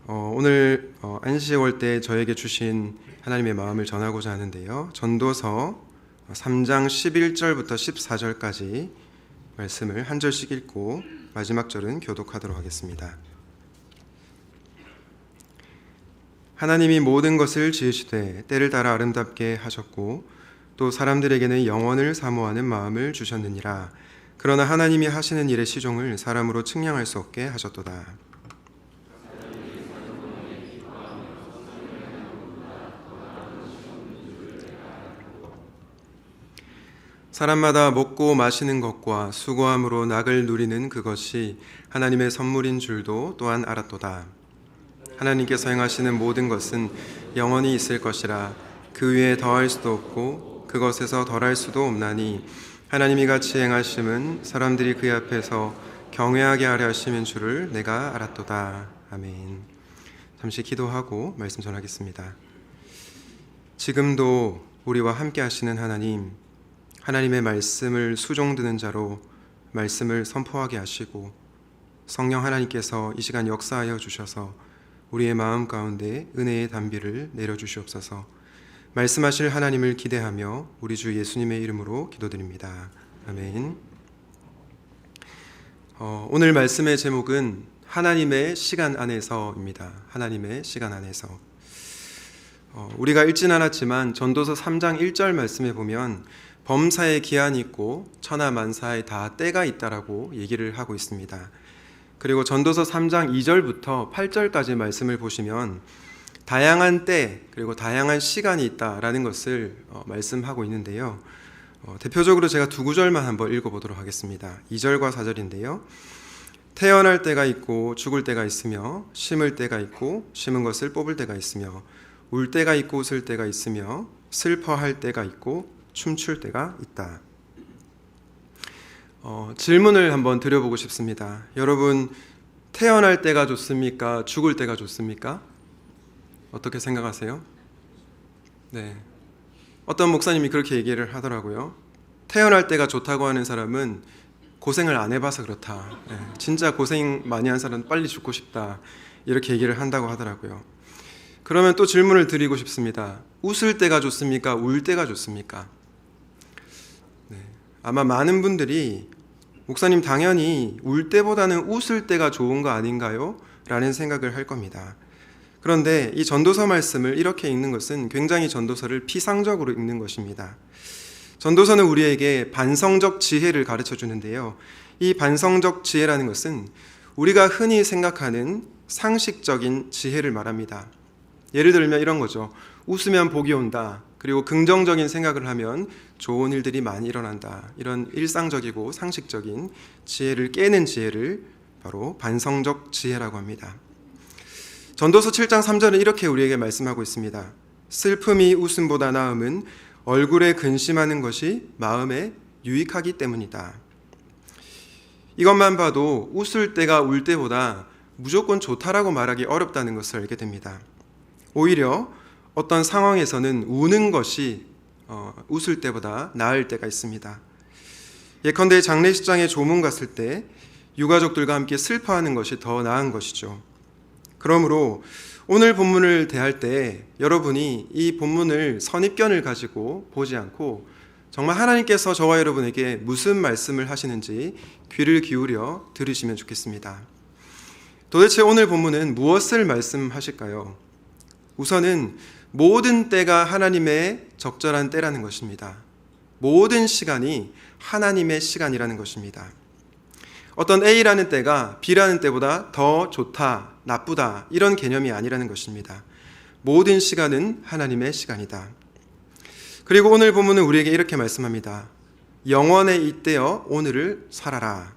오늘 안식월 때 저에게 주신 하나님의 마음을 전하고자 하는데요. 전도서 3장 11절부터 14절까지 말씀을 한 절씩 읽고 마지막 절은 교독하도록 하겠습니다. 하나님이 모든 것을 지으시되 때를 따라 아름답게 하셨고 또 사람들에게는 영원을 사모하는 마음을 주셨느니라. 그러나 하나님이 하시는 일의 시종을 사람으로 측량할 수 없게 하셨도다. 사람마다 먹고 마시는 것과 수고함으로 낙을 누리는 그것이 하나님의 선물인 줄도 또한 알았도다. 하나님께서 행하시는 모든 것은 영원히 있을 것이라. 그 위에 더할 수도 없고 그것에서 덜할 수도 없나니 하나님이 같이 행하심은 사람들이 그의 앞에서 경외하게 하려 하심인 줄을 내가 알았도다. 아멘. 잠시 기도하고 말씀 전하겠습니다. 지금도 우리와 함께 하시는 하나님, 하나님의 말씀을 수종드는 자로 말씀을 선포하게 하시고 성령 하나님께서 이 시간 역사하여 주셔서 우리의 마음 가운데 은혜의 단비를 내려주시옵소서. 말씀하실 하나님을 기대하며 우리 주 예수님의 이름으로 기도드립니다. 아멘. 오늘 말씀의 제목은 하나님의 시간 안에서입니다. 하나님의 시간 안에서. 우리가 읽진 않았지만 전도서 3장 1절 말씀에 보면 범사에 기한이 있고 천하만사에 다 때가 있다라고 얘기를 하고 있습니다. 그리고 전도서 3장 2절부터 8절까지 말씀을 보시면 다양한 때 그리고 다양한 시간이 있다라는 것을 말씀하고 있는데요. 대표적으로 제가 두 구절만 한번 읽어보도록 하겠습니다. 2절과 4절인데요. 태어날 때가 있고 죽을 때가 있으며 심을 때가 있고 심은 것을 뽑을 때가 있으며 울 때가 있고 웃을 때가 있으며 슬퍼할 때가 있고 춤출 때가 있다. 질문을 한번 드려보고 싶습니다. 여러분, 태어날 때가 좋습니까? 죽을 때가 좋습니까? 어떻게 생각하세요? 네. 어떤 목사님이 그렇게 얘기를 하더라고요. 태어날 때가 좋다고 하는 사람은 고생을 안 해봐서 그렇다. 네. 진짜 고생 많이 한 사람은 빨리 죽고 싶다. 이렇게 얘기를 한다고 하더라고요. 그러면 또 질문을 드리고 싶습니다. 웃을 때가 좋습니까? 울 때가 좋습니까? 아마 많은 분들이 목사님 당연히 울 때보다는 웃을 때가 좋은 거 아닌가요? 라는 생각을 할 겁니다. 그런데 이 전도서 말씀을 이렇게 읽는 것은 굉장히 전도서를 피상적으로 읽는 것입니다. 전도서는 우리에게 반성적 지혜를 가르쳐 주는데요. 이 반성적 지혜라는 것은 우리가 흔히 생각하는 상식적인 지혜를 말합니다. 예를 들면 이런 거죠. 웃으면 복이 온다. 그리고 긍정적인 생각을 하면 좋은 일들이 많이 일어난다. 이런 일상적이고 상식적인 지혜를 깨는 지혜를 바로 반성적 지혜라고 합니다. 전도서 7장 3절은 이렇게 우리에게 말씀하고 있습니다. 슬픔이 웃음보다 나음은 얼굴에 근심하는 것이 마음에 유익하기 때문이다. 이것만 봐도 웃을 때가 울 때보다 무조건 좋다라고 말하기 어렵다는 것을 알게 됩니다. 오히려 어떤 상황에서는 우는 것이 웃을 때보다 나을 때가 있습니다. 예컨대 장례식장에 조문 갔을 때 유가족들과 함께 슬퍼하는 것이 더 나은 것이죠. 그러므로 오늘 본문을 대할 때 여러분이 이 본문을 선입견을 가지고 보지 않고 정말 하나님께서 저와 여러분에게 무슨 말씀을 하시는지 귀를 기울여 들으시면 좋겠습니다. 도대체 오늘 본문은 무엇을 말씀하실까요? 우선은 모든 때가 하나님의 적절한 때라는 것입니다. 모든 시간이 하나님의 시간이라는 것입니다. 어떤 A라는 때가 B라는 때보다 더 좋다, 나쁘다 이런 개념이 아니라는 것입니다. 모든 시간은 하나님의 시간이다. 그리고 오늘 본문은 우리에게 이렇게 말씀합니다. 영원에 잇대어 오늘을 살아라.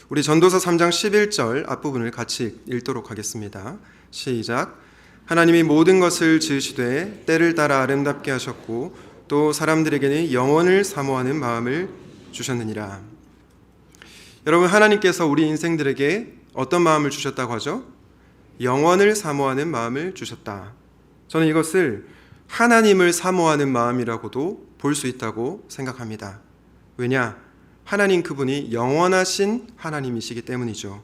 우리 전도서 3장 11절 앞부분을 같이 읽도록 하겠습니다. 시작. 하나님이 모든 것을 지으시되 때를 따라 아름답게 하셨고 또 사람들에게는 영원을 사모하는 마음을 주셨느니라. 여러분, 하나님께서 우리 인생들에게 어떤 마음을 주셨다고 하죠? 영원을 사모하는 마음을 주셨다. 저는 이것을 하나님을 사모하는 마음이라고도 볼 수 있다고 생각합니다. 왜냐? 하나님 그분이 영원하신 하나님이시기 때문이죠.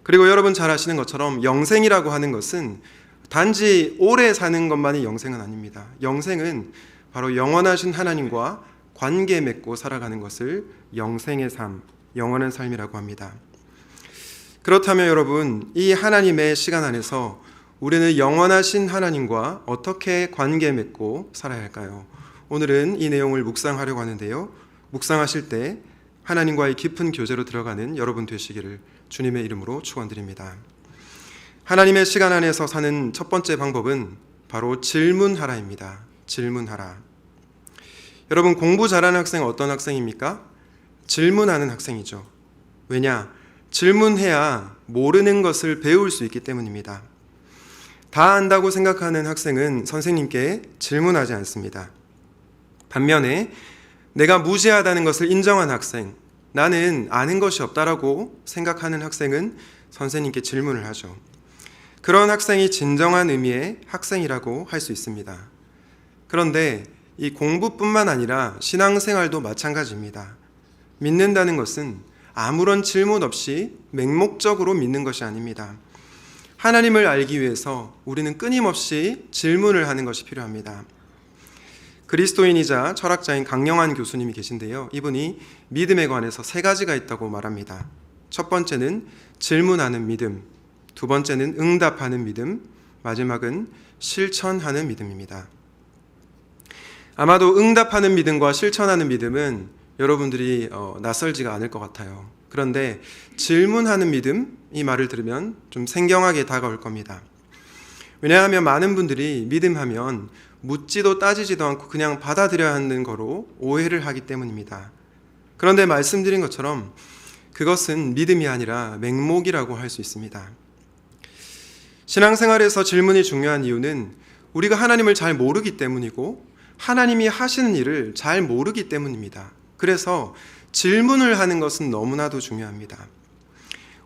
그리고 여러분 잘 아시는 것처럼 영생이라고 하는 것은 단지 오래 사는 것만이 영생은 아닙니다. 영생은 바로 영원하신 하나님과 관계 맺고 살아가는 것을 영생의 삶, 영원한 삶이라고 합니다. 그렇다면 여러분, 이 하나님의 시간 안에서 우리는 영원하신 하나님과 어떻게 관계 맺고 살아야 할까요? 오늘은 이 내용을 묵상하려고 하는데요. 묵상하실 때 하나님과의 깊은 교제로 들어가는 여러분 되시기를 주님의 이름으로 축원드립니다. 하나님의 시간 안에서 사는 첫 번째 방법은 바로 질문하라입니다. 질문하라. 여러분, 공부 잘하는 학생은 어떤 학생입니까? 질문하는 학생이죠. 왜냐? 질문해야 모르는 것을 배울 수 있기 때문입니다. 다 안다고 생각하는 학생은 선생님께 질문하지 않습니다. 반면에 내가 무지하다는 것을 인정한 학생, 나는 아는 것이 없다라고 생각하는 학생은 선생님께 질문을 하죠. 그런 학생이 진정한 의미의 학생이라고 할 수 있습니다. 그런데 이 공부뿐만 아니라 신앙생활도 마찬가지입니다. 믿는다는 것은 아무런 질문 없이 맹목적으로 믿는 것이 아닙니다. 하나님을 알기 위해서 우리는 끊임없이 질문을 하는 것이 필요합니다. 그리스도인이자 철학자인 강영환 교수님이 계신데요. 이분이 믿음에 관해서 세 가지가 있다고 말합니다. 첫 번째는 질문하는 믿음, 두 번째는 응답하는 믿음, 마지막은 실천하는 믿음입니다. 아마도 응답하는 믿음과 실천하는 믿음은 여러분들이 낯설지가 않을 것 같아요. 그런데 질문하는 믿음, 이 말을 들으면 좀 생경하게 다가올 겁니다. 왜냐하면 많은 분들이 믿음하면 묻지도 따지지도 않고 그냥 받아들여야 하는 거로 오해를 하기 때문입니다. 그런데 말씀드린 것처럼 그것은 믿음이 아니라 맹목이라고 할 수 있습니다. 신앙생활에서 질문이 중요한 이유는 우리가 하나님을 잘 모르기 때문이고 하나님이 하시는 일을 잘 모르기 때문입니다. 그래서 질문을 하는 것은 너무나도 중요합니다.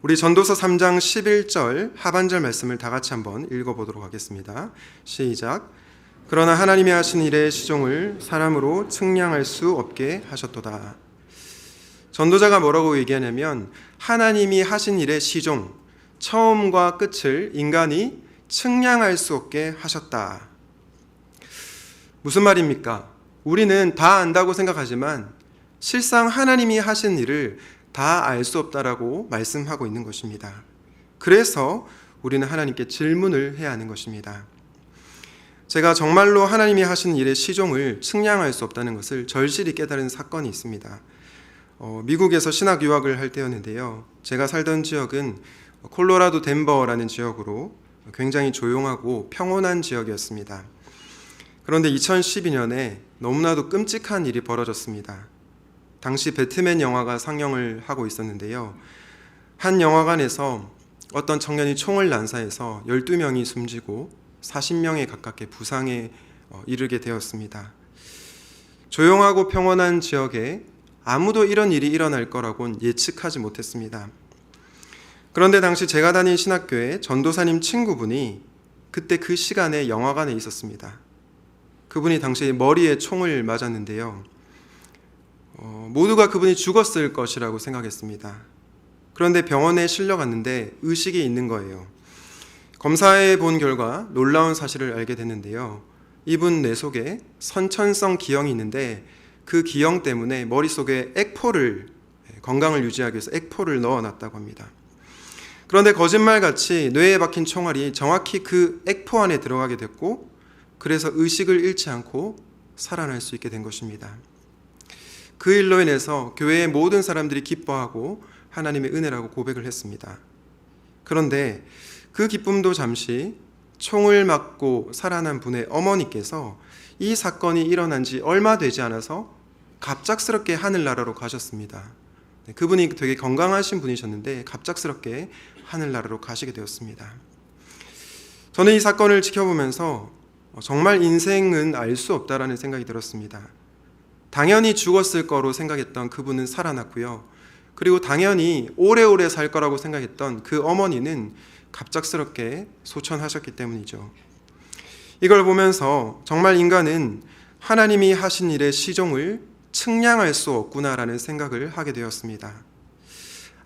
우리 전도서 3장 11절 하반절 말씀을 다 같이 한번 읽어보도록 하겠습니다. 시작. 그러나 하나님이 하신 일의 시종을 사람으로 측량할 수 없게 하셨도다. 전도자가 뭐라고 얘기하냐면 하나님이 하신 일의 시종, 처음과 끝을 인간이 측량할 수 없게 하셨다. 무슨 말입니까? 우리는 다 안다고 생각하지만 실상 하나님이 하신 일을 다 알 수 없다라고 말씀하고 있는 것입니다. 그래서 우리는 하나님께 질문을 해야 하는 것입니다. 제가 정말로 하나님이 하신 일의 시종을 측량할 수 없다는 것을 절실히 깨달은 사건이 있습니다. 미국에서 신학 유학을 할 때였는데요. 제가 살던 지역은 콜로라도 덴버라는 지역으로 굉장히 조용하고 평온한 지역이었습니다. 그런데 2012년에 너무나도 끔찍한 일이 벌어졌습니다. 당시 배트맨 영화가 상영을 하고 있었는데요. 한 영화관에서 어떤 청년이 총을 난사해서 12명이 숨지고 40명에 가깝게 부상에 이르게 되었습니다. 조용하고 평온한 지역에 아무도 이런 일이 일어날 거라고는 예측하지 못했습니다. 그런데 당시 제가 다닌 신학교에 전도사님 친구분이 그때 그 시간에 영화관에 있었습니다. 그분이 당시 머리에 총을 맞았는데요. 모두가 그분이 죽었을 것이라고 생각했습니다. 그런데 병원에 실려갔는데 의식이 있는 거예요. 검사해 본 결과 놀라운 사실을 알게 됐는데요. 이분 뇌 속에 선천성 기형이 있는데 그 기형 때문에 머릿속에 건강을 유지하기 위해서 액포를 넣어놨다고 합니다. 그런데 거짓말같이 뇌에 박힌 총알이 정확히 그 액포 안에 들어가게 됐고 그래서 의식을 잃지 않고 살아날 수 있게 된 것입니다. 그 일로 인해서 교회의 모든 사람들이 기뻐하고 하나님의 은혜라고 고백을 했습니다. 그런데 그 기쁨도 잠시 총을 맞고 살아난 분의 어머니께서 이 사건이 일어난 지 얼마 되지 않아서 갑작스럽게 하늘나라로 가셨습니다. 그분이 되게 건강하신 분이셨는데 갑작스럽게 하늘나라로 가시게 되었습니다. 저는 이 사건을 지켜보면서 정말 인생은 알 수 없다라는 생각이 들었습니다. 당연히 죽었을 거로 생각했던 그분은 살아났고요. 그리고 당연히 오래오래 살 거라고 생각했던 그 어머니는 갑작스럽게 소천하셨기 때문이죠. 이걸 보면서 정말 인간은 하나님이 하신 일의 시종을 측량할 수 없구나라는 생각을 하게 되었습니다.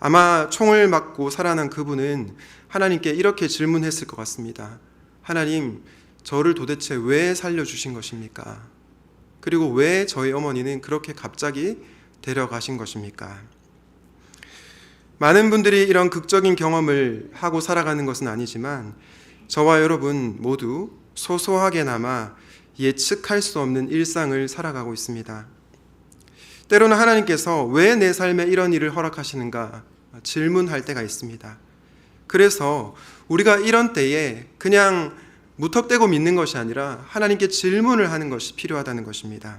아마 총을 맞고 살아난 그분은 하나님께 이렇게 질문했을 것 같습니다. 하나님, 저를 도대체 왜 살려주신 것입니까? 그리고 왜 저희 어머니는 그렇게 갑자기 데려가신 것입니까? 많은 분들이 이런 극적인 경험을 하고 살아가는 것은 아니지만 저와 여러분 모두 소소하게나마 예측할 수 없는 일상을 살아가고 있습니다. 때로는 하나님께서 왜 내 삶에 이런 일을 허락하시는가 질문할 때가 있습니다. 그래서 우리가 이런 때에 그냥 무턱대고 믿는 것이 아니라 하나님께 질문을 하는 것이 필요하다는 것입니다.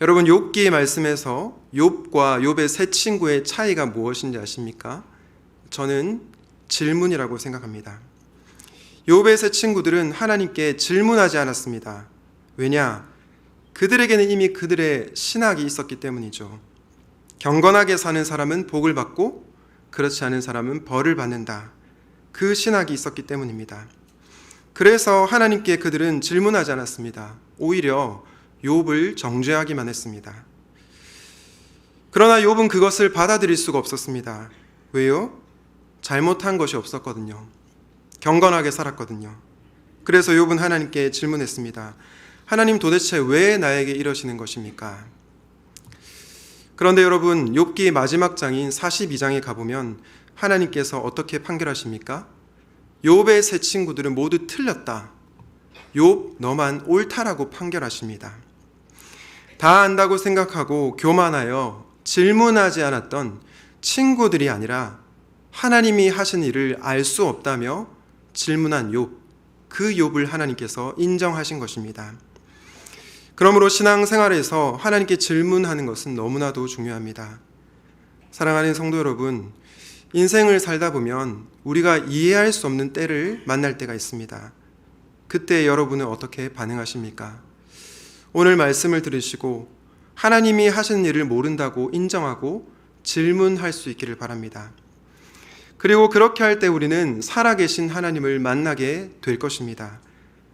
여러분, 욥기의 말씀에서 욥과 욥의 세 친구의 차이가 무엇인지 아십니까? 저는 질문이라고 생각합니다. 욥의 세 친구들은 하나님께 질문하지 않았습니다. 왜냐? 그들에게는 이미 그들의 신학이 있었기 때문이죠. 경건하게 사는 사람은 복을 받고 그렇지 않은 사람은 벌을 받는다. 그 신학이 있었기 때문입니다. 그래서 하나님께 그들은 질문하지 않았습니다. 오히려 욥을 정죄하기만 했습니다. 그러나 욥은 그것을 받아들일 수가 없었습니다. 왜요? 잘못한 것이 없었거든요. 경건하게 살았거든요. 그래서 욥은 하나님께 질문했습니다. 하나님, 도대체 왜 나에게 이러시는 것입니까? 그런데 여러분, 욥기의 마지막 장인 42장에 가보면 하나님께서 어떻게 판결하십니까? 욥의 세 친구들은 모두 틀렸다. 욥, 너만 옳다라고 판결하십니다. 다 안다고 생각하고 교만하여 질문하지 않았던 친구들이 아니라 하나님이 하신 일을 알 수 없다며 질문한 욥, 그 욥을 하나님께서 인정하신 것입니다. 그러므로 신앙생활에서 하나님께 질문하는 것은 너무나도 중요합니다. 사랑하는 성도 여러분, 인생을 살다 보면 우리가 이해할 수 없는 때를 만날 때가 있습니다. 그때 여러분은 어떻게 반응하십니까? 오늘 말씀을 들으시고 하나님이 하신 일을 모른다고 인정하고 질문할 수 있기를 바랍니다. 그리고 그렇게 할 때 우리는 살아계신 하나님을 만나게 될 것입니다.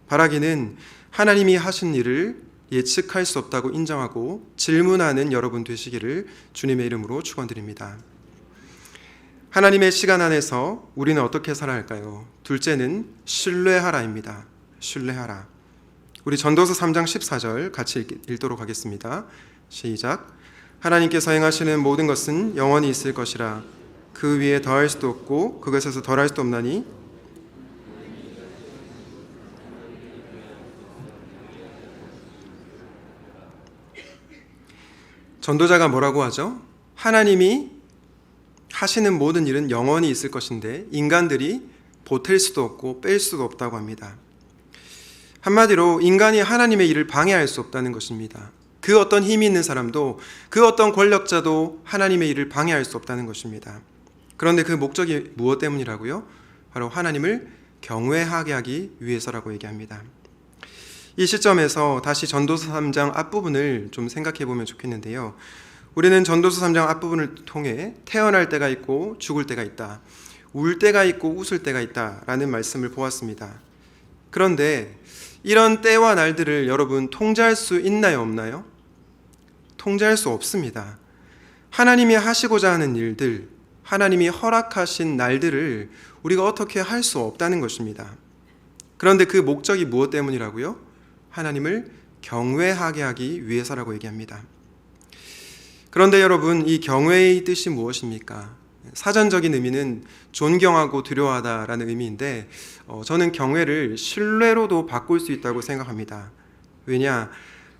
바라기는 하나님이 하신 일을 예측할 수 없다고 인정하고 질문하는 여러분 되시기를 주님의 이름으로 축원드립니다. 하나님의 시간 안에서 우리는 어떻게 살아야 할까요? 둘째는 신뢰하라입니다. 신뢰하라. 우리 전도서 3장 14절 같이 읽도록 하겠습니다. 시작. 하나님께서 행하시는 모든 것은 영원히 있을 것이라. 그 위에 더할 수도 없고 그것에서 덜할 수도 없나니. 전도자가 뭐라고 하죠? 하나님이 하시는 모든 일은 영원히 있을 것인데 인간들이 보탤 수도 없고 뺄 수도 없다고 합니다. 한마디로 인간이 하나님의 일을 방해할 수 없다는 것입니다. 그 어떤 힘이 있는 사람도, 그 어떤 권력자도 하나님의 일을 방해할 수 없다는 것입니다. 그런데 그 목적이 무엇 때문이라고요? 바로 하나님을 경외하게 하기 위해서라고 얘기합니다. 이 시점에서 다시 전도서 3장 앞부분을 좀 생각해 보면 좋겠는데요. 우리는 전도서 3장 앞부분을 통해 태어날 때가 있고 죽을 때가 있다, 울 때가 있고 웃을 때가 있다라는 말씀을 보았습니다. 그런데 이런 때와 날들을 여러분 통제할 수 있나요, 없나요? 통제할 수 없습니다. 하나님이 하시고자 하는 일들, 하나님이 허락하신 날들을 우리가 어떻게 할 수 없다는 것입니다. 그런데 그 목적이 무엇 때문이라고요? 하나님을 경외하게 하기 위해서라고 얘기합니다. 그런데 여러분, 이 경외의 뜻이 무엇입니까? 사전적인 의미는 존경하고 두려워하다라는 의미인데 저는 경외를 신뢰로도 바꿀 수 있다고 생각합니다. 왜냐?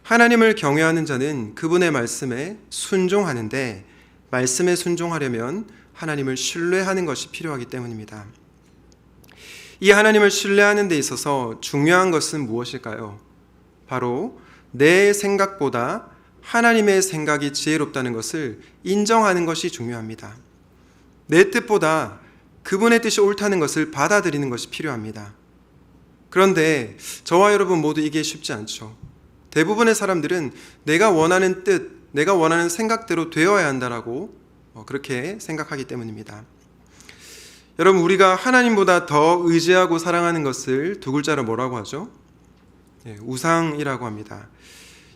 하나님을 경외하는 자는 그분의 말씀에 순종하는데 말씀에 순종하려면 하나님을 신뢰하는 것이 필요하기 때문입니다. 이 하나님을 신뢰하는 데 있어서 중요한 것은 무엇일까요? 바로 내 생각보다 하나님의 생각이 지혜롭다는 것을 인정하는 것이 중요합니다. 내 뜻보다 그분의 뜻이 옳다는 것을 받아들이는 것이 필요합니다. 그런데 저와 여러분 모두 이게 쉽지 않죠. 대부분의 사람들은 내가 원하는 뜻, 내가 원하는 생각대로 되어야 한다라고 그렇게 생각하기 때문입니다. 여러분, 우리가 하나님보다 더 의지하고 사랑하는 것을 두 글자로 뭐라고 하죠? 우상이라고 합니다.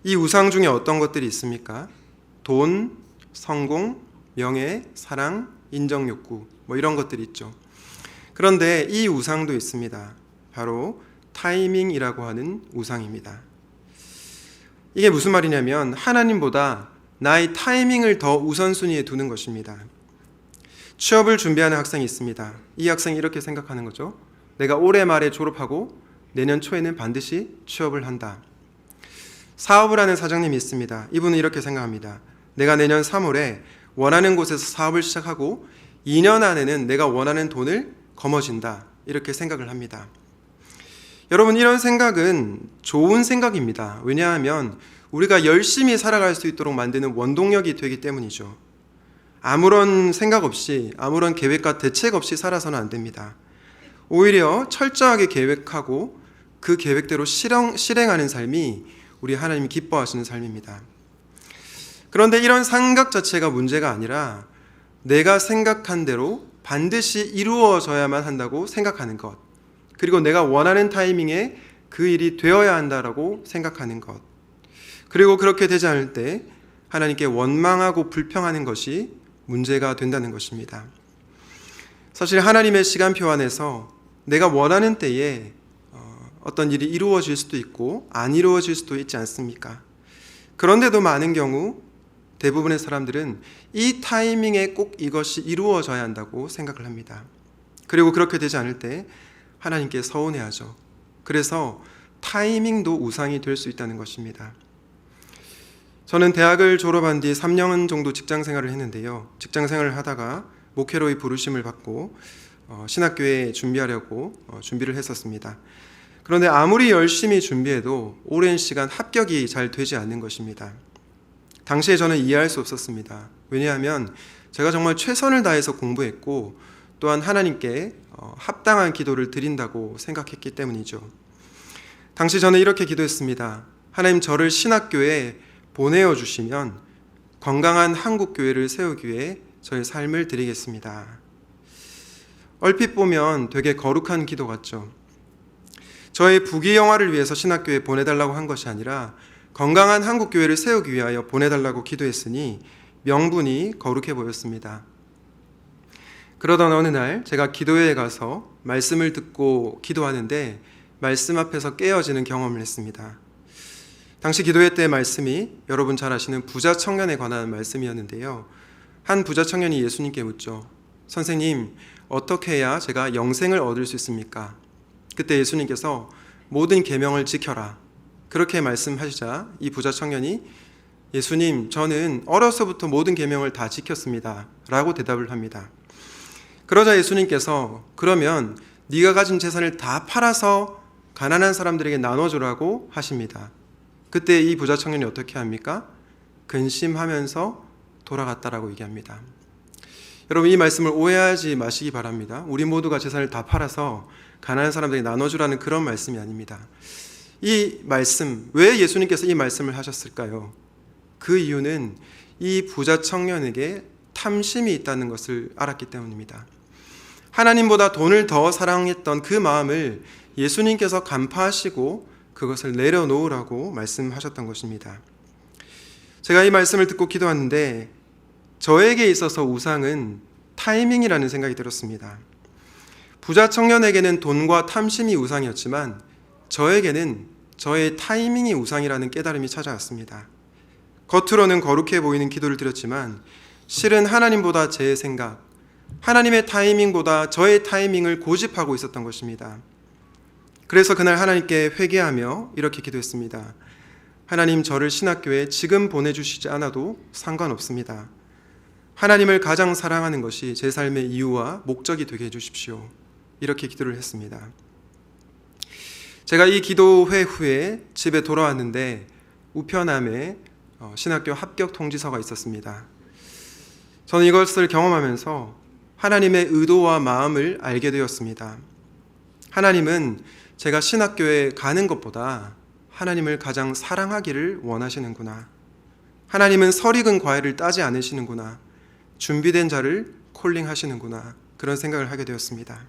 이 우상 중에 어떤 것들이 있습니까? 돈, 성공, 명예, 사랑, 인정 욕구 뭐 이런 것들이 있죠. 그런데 이 우상도 있습니다. 바로 타이밍이라고 하는 우상입니다. 이게 무슨 말이냐면 하나님보다 나의 타이밍을 더 우선순위에 두는 것입니다. 취업을 준비하는 학생이 있습니다. 이 학생이 이렇게 생각하는 거죠. 내가 올해 말에 졸업하고 내년 초에는 반드시 취업을 한다. 사업을 하는 사장님이 있습니다. 이분은 이렇게 생각합니다. 내가 내년 3월에 원하는 곳에서 사업을 시작하고 2년 안에는 내가 원하는 돈을 거머쥔다. 이렇게 생각을 합니다. 여러분, 이런 생각은 좋은 생각입니다. 왜냐하면 우리가 열심히 살아갈 수 있도록 만드는 원동력이 되기 때문이죠. 아무런 생각 없이, 아무런 계획과 대책 없이 살아서는 안 됩니다. 오히려 철저하게 계획하고 그 계획대로 실행하는 삶이 우리 하나님이 기뻐하시는 삶입니다. 그런데 이런 생각 자체가 문제가 아니라 내가 생각한 대로 반드시 이루어져야만 한다고 생각하는 것, 그리고 내가 원하는 타이밍에 그 일이 되어야 한다라고 생각하는 것, 그리고 그렇게 되지 않을 때 하나님께 원망하고 불평하는 것이 문제가 된다는 것입니다. 사실 하나님의 시간표 안에서 내가 원하는 때에 어떤 일이 이루어질 수도 있고 안 이루어질 수도 있지 않습니까? 그런데도 많은 경우 대부분의 사람들은 이 타이밍에 꼭 이것이 이루어져야 한다고 생각을 합니다. 그리고 그렇게 되지 않을 때 하나님께 서운해하죠. 그래서 타이밍도 우상이 될 수 있다는 것입니다. 저는 대학을 졸업한 뒤 3년 정도 직장 생활을 했는데요. 직장 생활을 하다가 목회로의 부르심을 받고 신학교에 준비하려고 준비를 했었습니다. 그런데 아무리 열심히 준비해도 오랜 시간 합격이 잘 되지 않는 것입니다. 당시에 저는 이해할 수 없었습니다. 왜냐하면 제가 정말 최선을 다해서 공부했고 또한 하나님께 합당한 기도를 드린다고 생각했기 때문이죠. 당시 저는 이렇게 기도했습니다. 하나님, 저를 신학교에 보내어 주시면 건강한 한국교회를 세우기 위해 저의 삶을 드리겠습니다. 얼핏 보면 되게 거룩한 기도 같죠. 저의 부귀영화를 위해서 신학교에 보내달라고 한 것이 아니라 건강한 한국교회를 세우기 위하여 보내달라고 기도했으니 명분이 거룩해 보였습니다. 그러던 어느 날 제가 기도회에 가서 말씀을 듣고 기도하는데 말씀 앞에서 깨어지는 경험을 했습니다. 당시 기도회 때 말씀이 여러분 잘 아시는 부자 청년에 관한 말씀이었는데요. 한 부자 청년이 예수님께 묻죠. 선생님, 어떻게 해야 제가 영생을 얻을 수 있습니까? 그때 예수님께서 모든 계명을 지켜라. 그렇게 말씀하시자 이 부자 청년이 예수님, 저는 어려서부터 모든 계명을 다 지켰습니다. 라고 대답을 합니다. 그러자 예수님께서 그러면 네가 가진 재산을 다 팔아서 가난한 사람들에게 나눠주라고 하십니다. 그때 이 부자 청년이 어떻게 합니까? 근심하면서 돌아갔다라고 얘기합니다. 여러분, 이 말씀을 오해하지 마시기 바랍니다. 우리 모두가 재산을 다 팔아서 가난한 사람들에게 나눠주라는 그런 말씀이 아닙니다. 이 말씀, 왜 예수님께서 이 말씀을 하셨을까요? 그 이유는 이 부자 청년에게 탐심이 있다는 것을 알았기 때문입니다. 하나님보다 돈을 더 사랑했던 그 마음을 예수님께서 간파하시고 그것을 내려놓으라고 말씀하셨던 것입니다. 제가 이 말씀을 듣고 기도하는데 저에게 있어서 우상은 타이밍이라는 생각이 들었습니다. 부자 청년에게는 돈과 탐심이 우상이었지만 저에게는 저의 타이밍이 우상이라는 깨달음이 찾아왔습니다. 겉으로는 거룩해 보이는 기도를 드렸지만 실은 하나님보다 제 생각, 하나님의 타이밍보다 저의 타이밍을 고집하고 있었던 것입니다. 그래서 그날 하나님께 회개하며 이렇게 기도했습니다. 하나님, 저를 신학교에 지금 보내주시지 않아도 상관없습니다. 하나님을 가장 사랑하는 것이 제 삶의 이유와 목적이 되게 해주십시오. 이렇게 기도를 했습니다. 제가 이 기도회 후에 집에 돌아왔는데 우편함에 신학교 합격 통지서가 있었습니다. 저는 이것을 경험하면서 하나님의 의도와 마음을 알게 되었습니다. 하나님은 제가 신학교에 가는 것보다 하나님을 가장 사랑하기를 원하시는구나. 하나님은 설익은 과일을 따지 않으시는구나. 준비된 자를 콜링하시는구나. 그런 생각을 하게 되었습니다.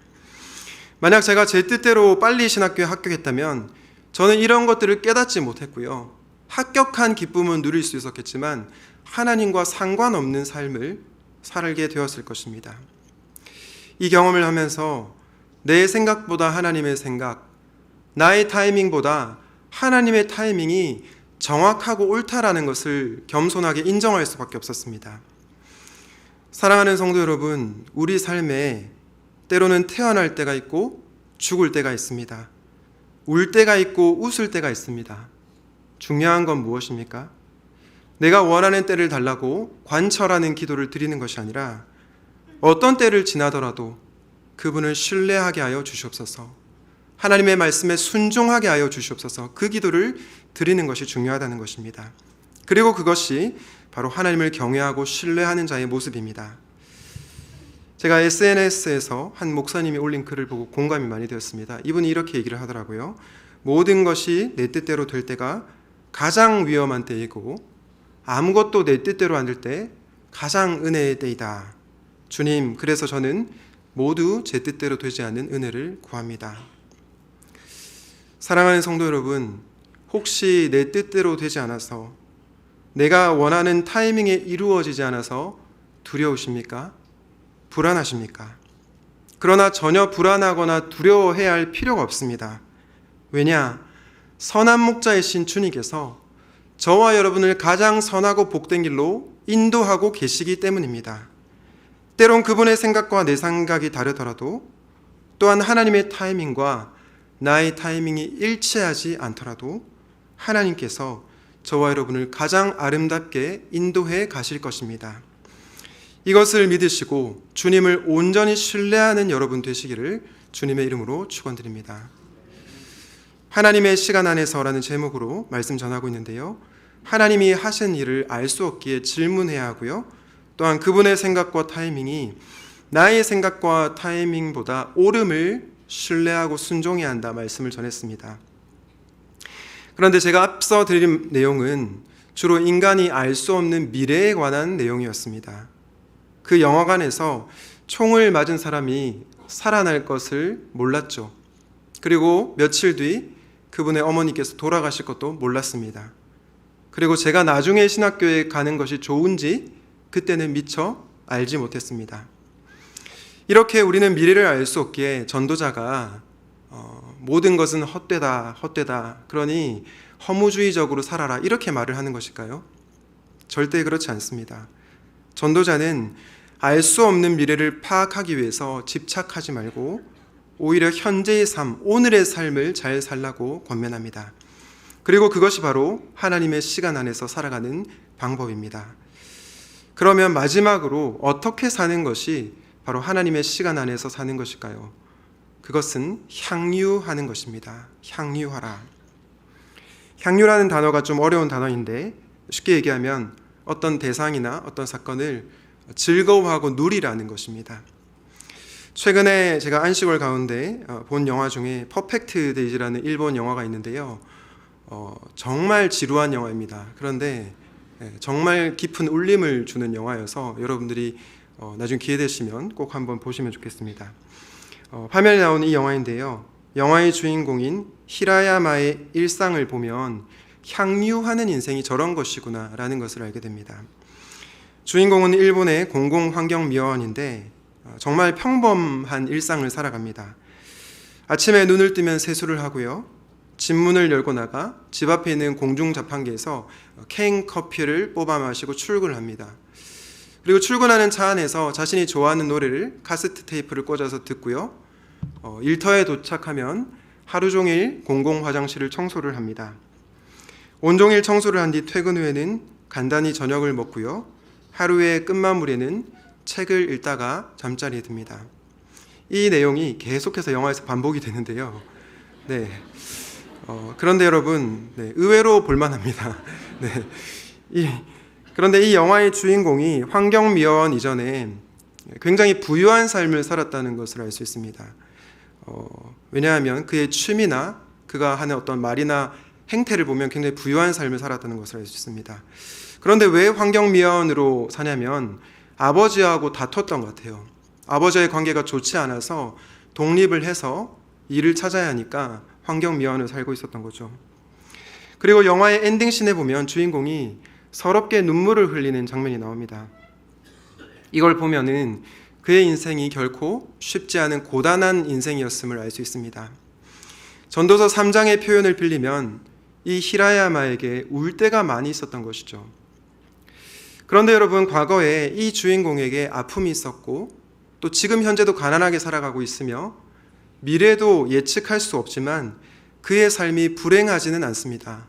만약 제가 제 뜻대로 빨리 신학교에 합격했다면 저는 이런 것들을 깨닫지 못했고요. 합격한 기쁨은 누릴 수 있었겠지만 하나님과 상관없는 삶을 살게 되었을 것입니다. 이 경험을 하면서 내 생각보다 하나님의 생각, 나의 타이밍보다 하나님의 타이밍이 정확하고 옳다라는 것을 겸손하게 인정할 수밖에 없었습니다. 사랑하는 성도 여러분, 우리 삶에 때로는 태어날 때가 있고 죽을 때가 있습니다. 울 때가 있고 웃을 때가 있습니다. 중요한 건 무엇입니까? 내가 원하는 때를 달라고 관철하는 기도를 드리는 것이 아니라 어떤 때를 지나더라도 그분을 신뢰하게 하여 주시옵소서, 하나님의 말씀에 순종하게 하여 주시옵소서, 그 기도를 드리는 것이 중요하다는 것입니다. 그리고 그것이 바로 하나님을 경외하고 신뢰하는 자의 모습입니다. 제가 SNS에서 한 목사님이 올린 글을 보고 공감이 많이 되었습니다. 이분이 이렇게 얘기를 하더라고요. 모든 것이 내 뜻대로 될 때가 가장 위험한 때이고 아무것도 내 뜻대로 안 될 때 가장 은혜의 때이다. 주님, 그래서 저는 모두 제 뜻대로 되지 않는 은혜를 구합니다. 사랑하는 성도 여러분, 혹시 내 뜻대로 되지 않아서, 내가 원하는 타이밍에 이루어지지 않아서 두려우십니까? 불안하십니까? 그러나 전혀 불안하거나 두려워해야 할 필요가 없습니다. 왜냐? 선한 목자이신 주님께서 저와 여러분을 가장 선하고 복된 길로 인도하고 계시기 때문입니다. 때론 그분의 생각과 내 생각이 다르더라도, 또한 하나님의 타이밍과 나의 타이밍이 일치하지 않더라도 하나님께서 저와 여러분을 가장 아름답게 인도해 가실 것입니다. 이것을 믿으시고 주님을 온전히 신뢰하는 여러분 되시기를 주님의 이름으로 축원드립니다. 하나님의 시간 안에서라는 제목으로 말씀 전하고 있는데요, 하나님이 하신 일을 알 수 없기에 질문해야 하고요, 또한 그분의 생각과 타이밍이 나의 생각과 타이밍보다 옳음을 신뢰하고 순종해야 한다 말씀을 전했습니다. 그런데 제가 앞서 드린 내용은 주로 인간이 알 수 없는 미래에 관한 내용이었습니다. 그 영화관에서 총을 맞은 사람이 살아날 것을 몰랐죠. 그리고 며칠 뒤 그분의 어머니께서 돌아가실 것도 몰랐습니다. 그리고 제가 나중에 신학교에 가는 것이 좋은지 그때는 미처 알지 못했습니다. 이렇게 우리는 미래를 알 수 없기에 전도자가 모든 것은 헛되다, 그러니 허무주의적으로 살아라, 이렇게 말을 하는 것일까요? 절대 그렇지 않습니다. 전도자는 알 수 없는 미래를 파악하기 위해서 집착하지 말고 오히려 현재의 삶, 오늘의 삶을 잘 살라고 권면합니다. 그리고 그것이 바로 하나님의 시간 안에서 살아가는 방법입니다. 그러면 마지막으로 어떻게 사는 것이 바로 하나님의 시간 안에서 사는 것일까요? 그것은 향유하는 것입니다. 향유하라. 향유라는 단어가 좀 어려운 단어인데, 쉽게 얘기하면 어떤 대상이나 어떤 사건을 즐거워하고 누리라는 것입니다. 최근에 제가 안식월 가운데 본 영화 중에 퍼펙트 데이즈라는 일본 영화가 있는데요, 정말 지루한 영화입니다. 그런데 정말 깊은 울림을 주는 영화여서 여러분들이 나중에 기회 되시면 꼭 한번 보시면 좋겠습니다. 화면에 나오는 이 영화인데요, 영화의 주인공인 히라야마의 일상을 보면 향유하는 인생이 저런 것이구나 라는 것을 알게 됩니다. 주인공은 일본의 공공환경미화원인데 정말 평범한 일상을 살아갑니다. 아침에 눈을 뜨면 세수를 하고요, 집 문을 열고 나가 집 앞에 있는 공중자판기에서 케인 커피를 뽑아 마시고 출근을 합니다. 그리고 출근하는 차 안에서 자신이 좋아하는 노래를 카세트 테이프를 꽂아서 듣고요, 일터에 도착하면 하루 종일 공공 화장실을 청소를 합니다. 온종일 청소를 한 뒤 퇴근 후에는 간단히 저녁을 먹고요, 하루의 끝마무리는 책을 읽다가 잠자리에 듭니다. 이 내용이 계속해서 영화에서 반복이 되는데요. 그런데 여러분, 의외로 볼만합니다. 그런데 이 영화의 주인공이 환경미화원 이전에 굉장히 부유한 삶을 살았다는 것을 알 수 있습니다. 왜냐하면 그의 취미나 그가 하는 어떤 말이나 행태를 보면 굉장히 부유한 삶을 살았다는 것을 알 수 있습니다. 그런데 왜 환경미화원으로 사냐면 아버지하고 다퉜던 것 같아요. 아버지와의 관계가 좋지 않아서 독립을 해서 일을 찾아야 하니까 환경미화원을 살고 있었던 거죠. 그리고 영화의 엔딩씬에 보면 주인공이 서럽게 눈물을 흘리는 장면이 나옵니다. 이걸 보면은 그의 인생이 결코 쉽지 않은 고단한 인생이었음을 알 수 있습니다. 전도서 3장의 표현을 빌리면 이 히라야마에게 울 때가 많이 있었던 것이죠. 그런데 여러분, 과거에 이 주인공에게 아픔이 있었고 또 지금 현재도 가난하게 살아가고 있으며 미래도 예측할 수 없지만 그의 삶이 불행하지는 않습니다.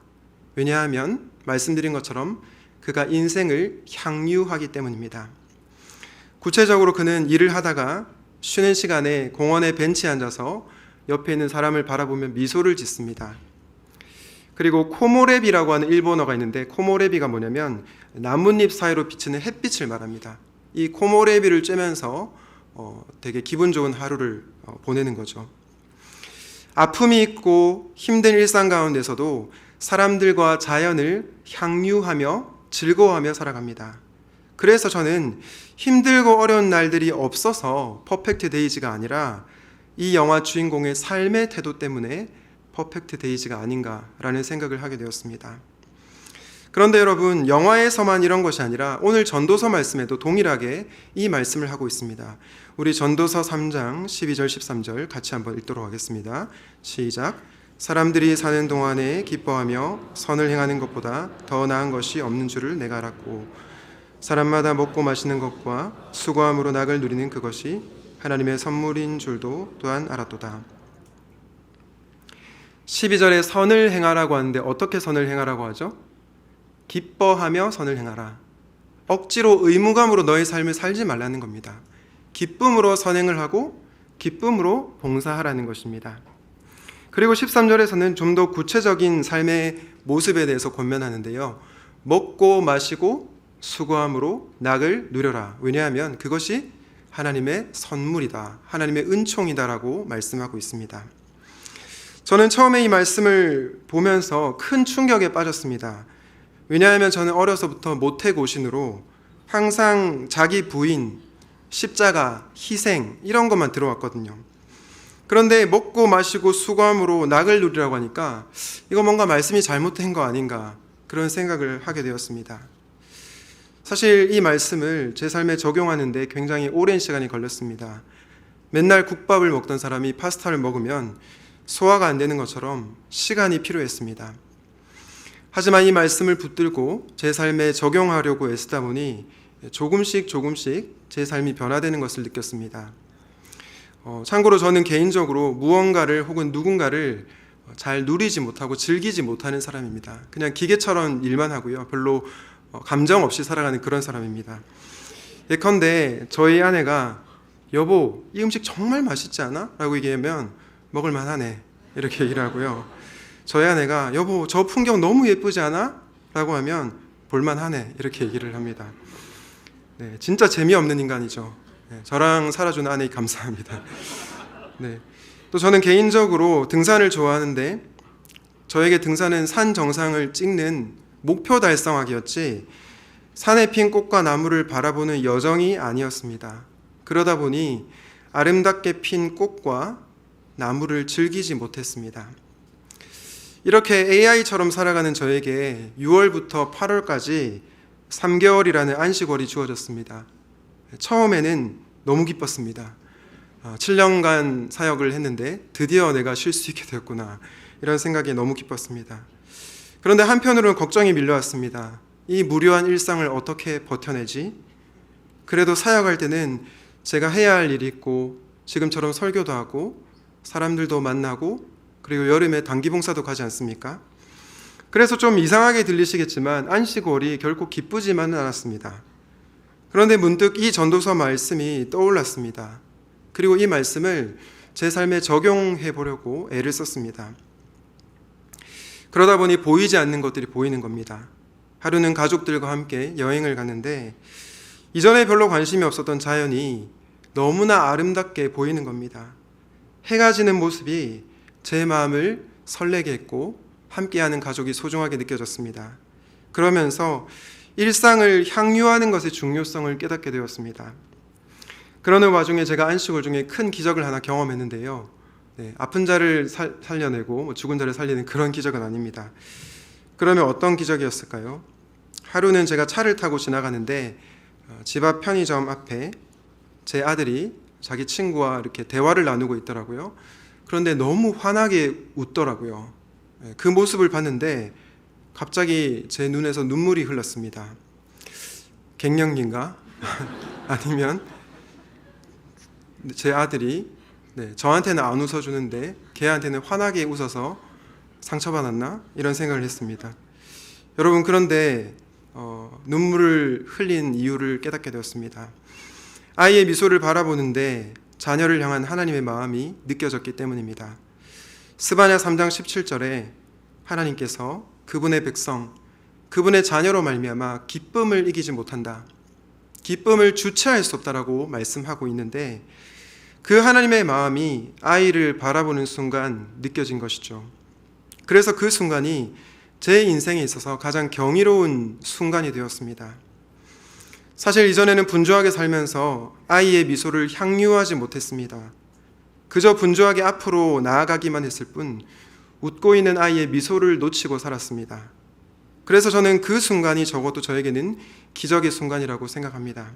왜냐하면 말씀드린 것처럼 그가 인생을 향유하기 때문입니다. 구체적으로 그는 일을 하다가 쉬는 시간에 공원의 벤치에 앉아서 옆에 있는 사람을 바라보며 미소를 짓습니다. 그리고 코모레비라고 하는 일본어가 있는데, 코모레비가 뭐냐면 나뭇잎 사이로 비치는 햇빛을 말합니다. 이 코모레비를 쬐면서 되게 기분 좋은 하루를 보내는 거죠. 아픔이 있고 힘든 일상 가운데서도 사람들과 자연을 향유하며 즐거워하며 살아갑니다. 그래서 저는 힘들고 어려운 날들이 없어서 퍼펙트 데이지가 아니라 이 영화 주인공의 삶의 태도 때문에 퍼펙트 데이지가 아닌가라는 생각을 하게 되었습니다. 그런데 여러분, 영화에서만 이런 것이 아니라 오늘 전도서 말씀에도 동일하게 이 말씀을 하고 있습니다. 우리 전도서 3장 12절 13절 같이 한번 읽도록 하겠습니다. 시작. 사람들이 사는 동안에 기뻐하며 선을 행하는 것보다 더 나은 것이 없는 줄을 내가 알았고, 사람마다 먹고 마시는 것과 수고함으로 낙을 누리는 그것이 하나님의 선물인 줄도 또한 알았도다. 12절에 선을 행하라고 하는데 어떻게 선을 행하라고 하죠? 기뻐하며 선을 행하라. 억지로 의무감으로 너의 삶을 살지 말라는 겁니다. 기쁨으로 선행을 하고 기쁨으로 봉사하라는 것입니다. 그리고 13절에서는 좀 더 구체적인 삶의 모습에 대해서 권면하는데요. 먹고 마시고 수고함으로 낙을 누려라. 왜냐하면 그것이 하나님의 선물이다, 하나님의 은총이다라고 말씀하고 있습니다. 저는 처음에 이 말씀을 보면서 큰 충격에 빠졌습니다. 왜냐하면 저는 어려서부터 모태고신으로 항상 자기 부인, 십자가, 희생 이런 것만 들어왔거든요. 그런데 먹고 마시고 수고함으로 낙을 누리라고 하니까 이거 뭔가 말씀이 잘못된 거 아닌가, 그런 생각을 하게 되었습니다. 사실 이 말씀을 제 삶에 적용하는데 굉장히 오랜 시간이 걸렸습니다. 맨날 국밥을 먹던 사람이 파스타를 먹으면 소화가 안 되는 것처럼 시간이 필요했습니다. 하지만 이 말씀을 붙들고 제 삶에 적용하려고 애쓰다 보니 조금씩 제 삶이 변화되는 것을 느꼈습니다. 참고로 저는 개인적으로 무언가를 혹은 누군가를 잘 누리지 못하고 즐기지 못하는 사람입니다. 그냥 기계처럼 일만 하고요. 별로 감정 없이 살아가는 그런 사람입니다. 예컨대 저희 아내가 여보, 이 음식 정말 맛있지 않아? 라고 얘기하면 먹을만 하네, 이렇게 얘기를 하고요. 저희 아내가 여보, 저 풍경 너무 예쁘지 않아? 라고 하면 볼만 하네, 이렇게 얘기를 합니다. 네, 진짜 재미없는 인간이죠. 네, 저랑 살아준 아내에 감사합니다. 네, 또 저는 개인적으로 등산을 좋아하는데 저에게 등산은 산 정상을 찍는 목표 달성하기였지 산에 핀 꽃과 나무를 바라보는 여정이 아니었습니다. 그러다 보니 아름답게 핀 꽃과 나무를 즐기지 못했습니다. 이렇게 AI처럼 살아가는 저에게 6월부터 8월까지 3개월이라는 안식월이 주어졌습니다. 처음에는 너무 기뻤습니다. 7년간 사역을 했는데 드디어 내가 쉴 수 있게 되었구나, 이런 생각이 너무 기뻤습니다. 그런데 한편으로는 걱정이 밀려왔습니다. 이 무료한 일상을 어떻게 버텨내지? 그래도 사역할 때는 제가 해야 할 일이 있고 지금처럼 설교도 하고 사람들도 만나고 그리고 여름에 단기봉사도 가지 않습니까? 그래서 좀 이상하게 들리시겠지만 안식월이 결코 기쁘지만은 않았습니다. 그런데 문득 이 전도서 말씀이 떠올랐습니다. 그리고 이 말씀을 제 삶에 적용해 보려고 애를 썼습니다. 그러다 보니 보이지 않는 것들이 보이는 겁니다. 하루는 가족들과 함께 여행을 갔는데 이전에 별로 관심이 없었던 자연이 너무나 아름답게 보이는 겁니다. 해가 지는 모습이 제 마음을 설레게 했고 함께하는 가족이 소중하게 느껴졌습니다. 그러면서 일상을 향유하는 것의 중요성을 깨닫게 되었습니다. 그러는 와중에 제가 안식월 중에 큰 기적을 하나 경험했는데요. 네, 아픈 자를 살려내고 죽은 자를 살리는 그런 기적은 아닙니다. 그러면 어떤 기적이었을까요? 하루는 제가 차를 타고 지나가는데 집 앞 편의점 앞에 제 아들이 자기 친구와 이렇게 대화를 나누고 있더라고요. 그런데 너무 환하게 웃더라고요. 그 모습을 봤는데 갑자기 제 눈에서 눈물이 흘렀습니다. 갱년기인가? 아니면 제 아들이 저한테는 안 웃어주는데 걔한테는 환하게 웃어서 상처받았나? 이런 생각을 했습니다. 여러분, 그런데 눈물을 흘린 이유를 깨닫게 되었습니다. 아이의 미소를 바라보는데 자녀를 향한 하나님의 마음이 느껴졌기 때문입니다. 스바냐 3장 17절에 하나님께서 그분의 백성, 그분의 자녀로 말미암아 기쁨을 이기지 못한다, 기쁨을 주체할 수 없다라고 말씀하고 있는데, 그 하나님의 마음이 아이를 바라보는 순간 느껴진 것이죠. 그래서 그 순간이 제 인생에 있어서 가장 경이로운 순간이 되었습니다. 사실 이전에는 분주하게 살면서 아이의 미소를 향유하지 못했습니다. 그저 분주하게 앞으로 나아가기만 했을 뿐 웃고 있는 아이의 미소를 놓치고 살았습니다. 그래서 저는 그 순간이 적어도 저에게는 기적의 순간이라고 생각합니다.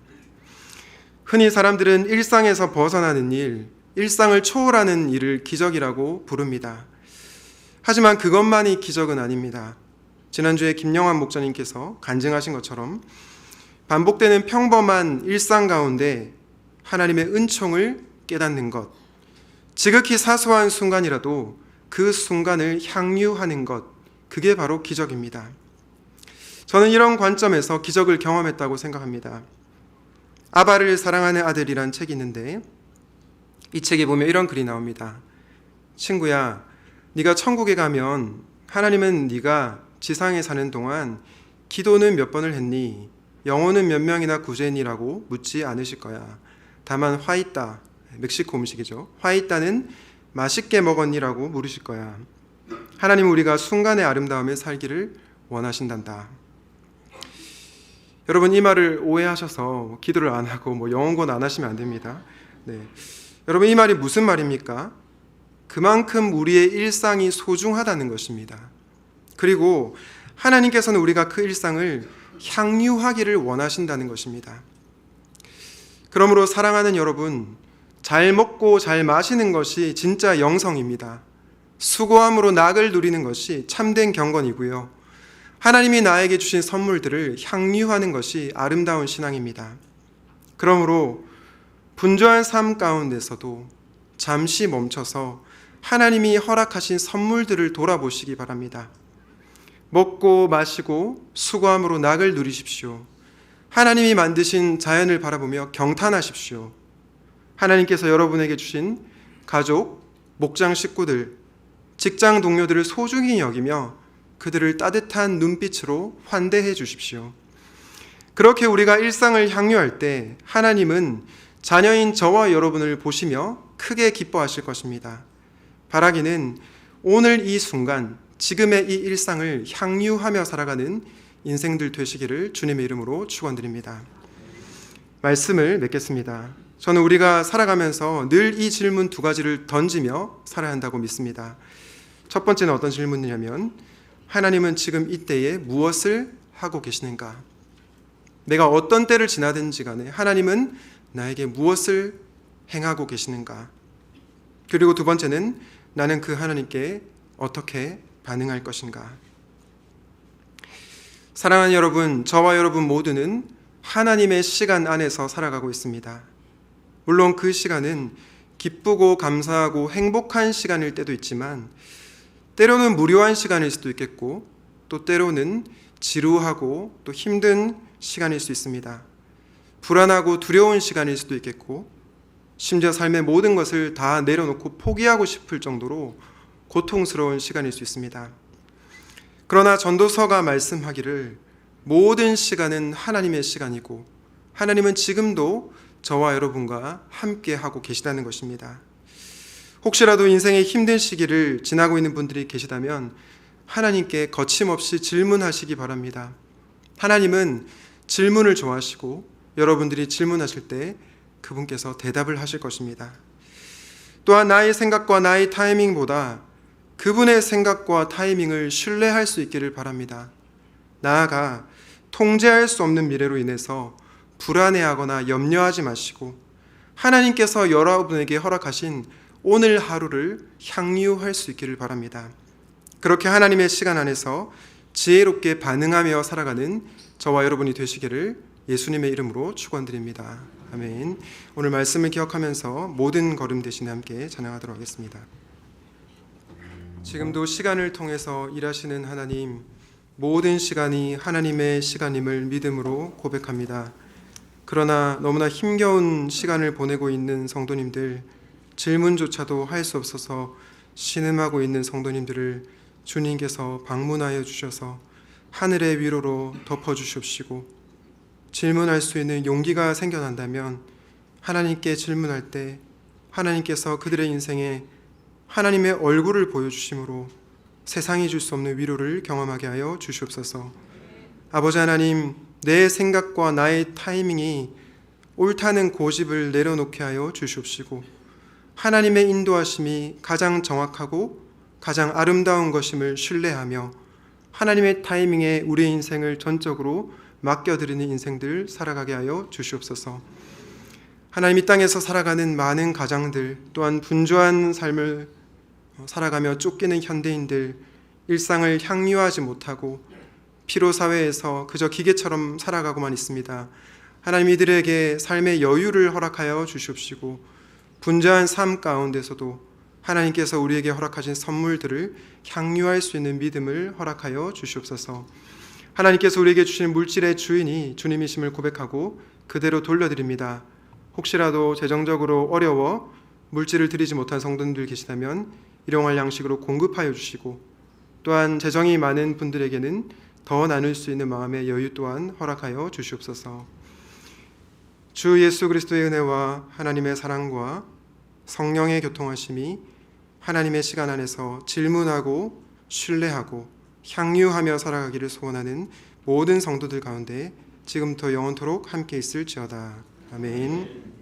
흔히 사람들은 일상에서 벗어나는 일, 일상을 초월하는 일을 기적이라고 부릅니다. 하지만 그것만이 기적은 아닙니다. 지난주에 김영환 목사님께서 간증하신 것처럼 반복되는 평범한 일상 가운데 하나님의 은총을 깨닫는 것, 지극히 사소한 순간이라도 그 순간을 향유하는 것, 그게 바로 기적입니다. 저는 이런 관점에서 기적을 경험했다고 생각합니다. 아바를 사랑하는 아들이란 책이 있는데 이 책에 보면 이런 글이 나옵니다. 친구야, 네가 천국에 가면 하나님은 네가 지상에 사는 동안 기도는 몇 번을 했니? 영혼은 몇 명이나 구제했니라고 묻지 않으실 거야. 다만 화있다, 멕시코 음식이죠. 화있다는 맛있게 먹었니라고 물으실 거야. 하나님은 우리가 순간의 아름다움에 살기를 원하신단다. 여러분, 이 말을 오해하셔서 기도를 안 하고 영혼권 안 하시면 안 됩니다. 여러분, 이 말이 무슨 말입니까? 그만큼 우리의 일상이 소중하다는 것입니다. 그리고 하나님께서는 우리가 그 일상을 향유하기를 원하신다는 것입니다. 그러므로 사랑하는 여러분, 잘 먹고 잘 마시는 것이 진짜 영성입니다. 수고함으로 낙을 누리는 것이 참된 경건이고요. 하나님이 나에게 주신 선물들을 향유하는 것이 아름다운 신앙입니다. 그러므로 분주한 삶 가운데서도 잠시 멈춰서 하나님이 허락하신 선물들을 돌아보시기 바랍니다. 먹고 마시고 수고함으로 낙을 누리십시오. 하나님이 만드신 자연을 바라보며 경탄하십시오. 하나님께서 여러분에게 주신 가족, 목장 식구들, 직장 동료들을 소중히 여기며 그들을 따뜻한 눈빛으로 환대해 주십시오. 그렇게 우리가 일상을 향유할 때 하나님은 자녀인 저와 여러분을 보시며 크게 기뻐하실 것입니다. 바라기는 오늘 이 순간, 지금의 이 일상을 향유하며 살아가는 인생들 되시기를 주님의 이름으로 축원드립니다. 말씀을 맺겠습니다. 저는 우리가 살아가면서 늘 이 질문 두 가지를 던지며 살아야 한다고 믿습니다. 첫 번째는 어떤 질문이냐면, 하나님은 지금 이때에 무엇을 하고 계시는가? 내가 어떤 때를 지나든지 간에 하나님은 나에게 무엇을 행하고 계시는가? 그리고 두 번째는 나는 그 하나님께 어떻게 반응할 것인가? 사랑하는 여러분, 저와 여러분 모두는 하나님의 시간 안에서 살아가고 있습니다. 물론 그 시간은 기쁘고 감사하고 행복한 시간일 때도 있지만 때로는 무료한 시간일 수도 있겠고 또 때로는 지루하고 또 힘든 시간일 수 있습니다. 불안하고 두려운 시간일 수도 있겠고 심지어 삶의 모든 것을 다 내려놓고 포기하고 싶을 정도로 고통스러운 시간일 수 있습니다. 그러나 전도서가 말씀하기를 모든 시간은 하나님의 시간이고 하나님은 지금도 저와 여러분과 함께 하고 계시다는 것입니다. 혹시라도 인생의 힘든 시기를 지나고 있는 분들이 계시다면 하나님께 거침없이 질문하시기 바랍니다. 하나님은 질문을 좋아하시고 여러분들이 질문하실 때 그분께서 대답을 하실 것입니다. 또한 나의 생각과 나의 타이밍보다 그분의 생각과 타이밍을 신뢰할 수 있기를 바랍니다. 나아가 통제할 수 없는 미래로 인해서 불안해하거나 염려하지 마시고 하나님께서 여러분에게 허락하신 오늘 하루를 향유할 수 있기를 바랍니다. 그렇게 하나님의 시간 안에서 지혜롭게 반응하며 살아가는 저와 여러분이 되시기를 예수님의 이름으로 축원드립니다. 아멘. 오늘 말씀을 기억하면서 모든 걸음 대신에 함께 찬양하도록 하겠습니다. 지금도 시간을 통해서 일하시는 하나님, 모든 시간이 하나님의 시간임을 믿음으로 고백합니다. 그러나 너무나 힘겨운 시간을 보내고 있는 성도님들, 질문조차도 할 수 없어서 신음하고 있는 성도님들을 주님께서 방문하여 주셔서 하늘의 위로로 덮어주시옵시고, 질문할 수 있는 용기가 생겨난다면 하나님께 질문할 때 하나님께서 그들의 인생에 하나님의 얼굴을 보여주심으로 세상이 줄 수 없는 위로를 경험하게 하여 주시옵소서. 아버지 하나님, 내 생각과 나의 타이밍이 옳다는 고집을 내려놓게 하여 주시옵시고, 하나님의 인도하심이 가장 정확하고 가장 아름다운 것임을 신뢰하며 하나님의 타이밍에 우리의 인생을 전적으로 맡겨드리는 인생들 살아가게 하여 주시옵소서. 하나님, 이 땅에서 살아가는 많은 가장들, 또한 분주한 삶을 살아가며 쫓기는 현대인들, 일상을 향유하지 못하고 피로사회에서 그저 기계처럼 살아가고만 있습니다. 하나님, 이들에게 삶의 여유를 허락하여 주시옵시고, 분주한 삶 가운데서도 하나님께서 우리에게 허락하신 선물들을 향유할 수 있는 믿음을 허락하여 주시옵소서. 하나님께서 우리에게 주신 물질의 주인이 주님이심을 고백하고 그대로 돌려드립니다. 혹시라도 재정적으로 어려워 물질을 드리지 못한 성도님들 계시다면 일용할 양식으로 공급하여 주시고, 또한 재정이 많은 분들에게는 더 나눌 수 있는 마음의 여유 또한 허락하여 주시옵소서. 주 예수 그리스도의 은혜와 하나님의 사랑과 성령의 교통하심이 하나님의 시간 안에서 질문하고 신뢰하고 향유하며 살아가기를 소원하는 모든 성도들 가운데 지금부터 영원토록 함께 있을지어다. 아멘.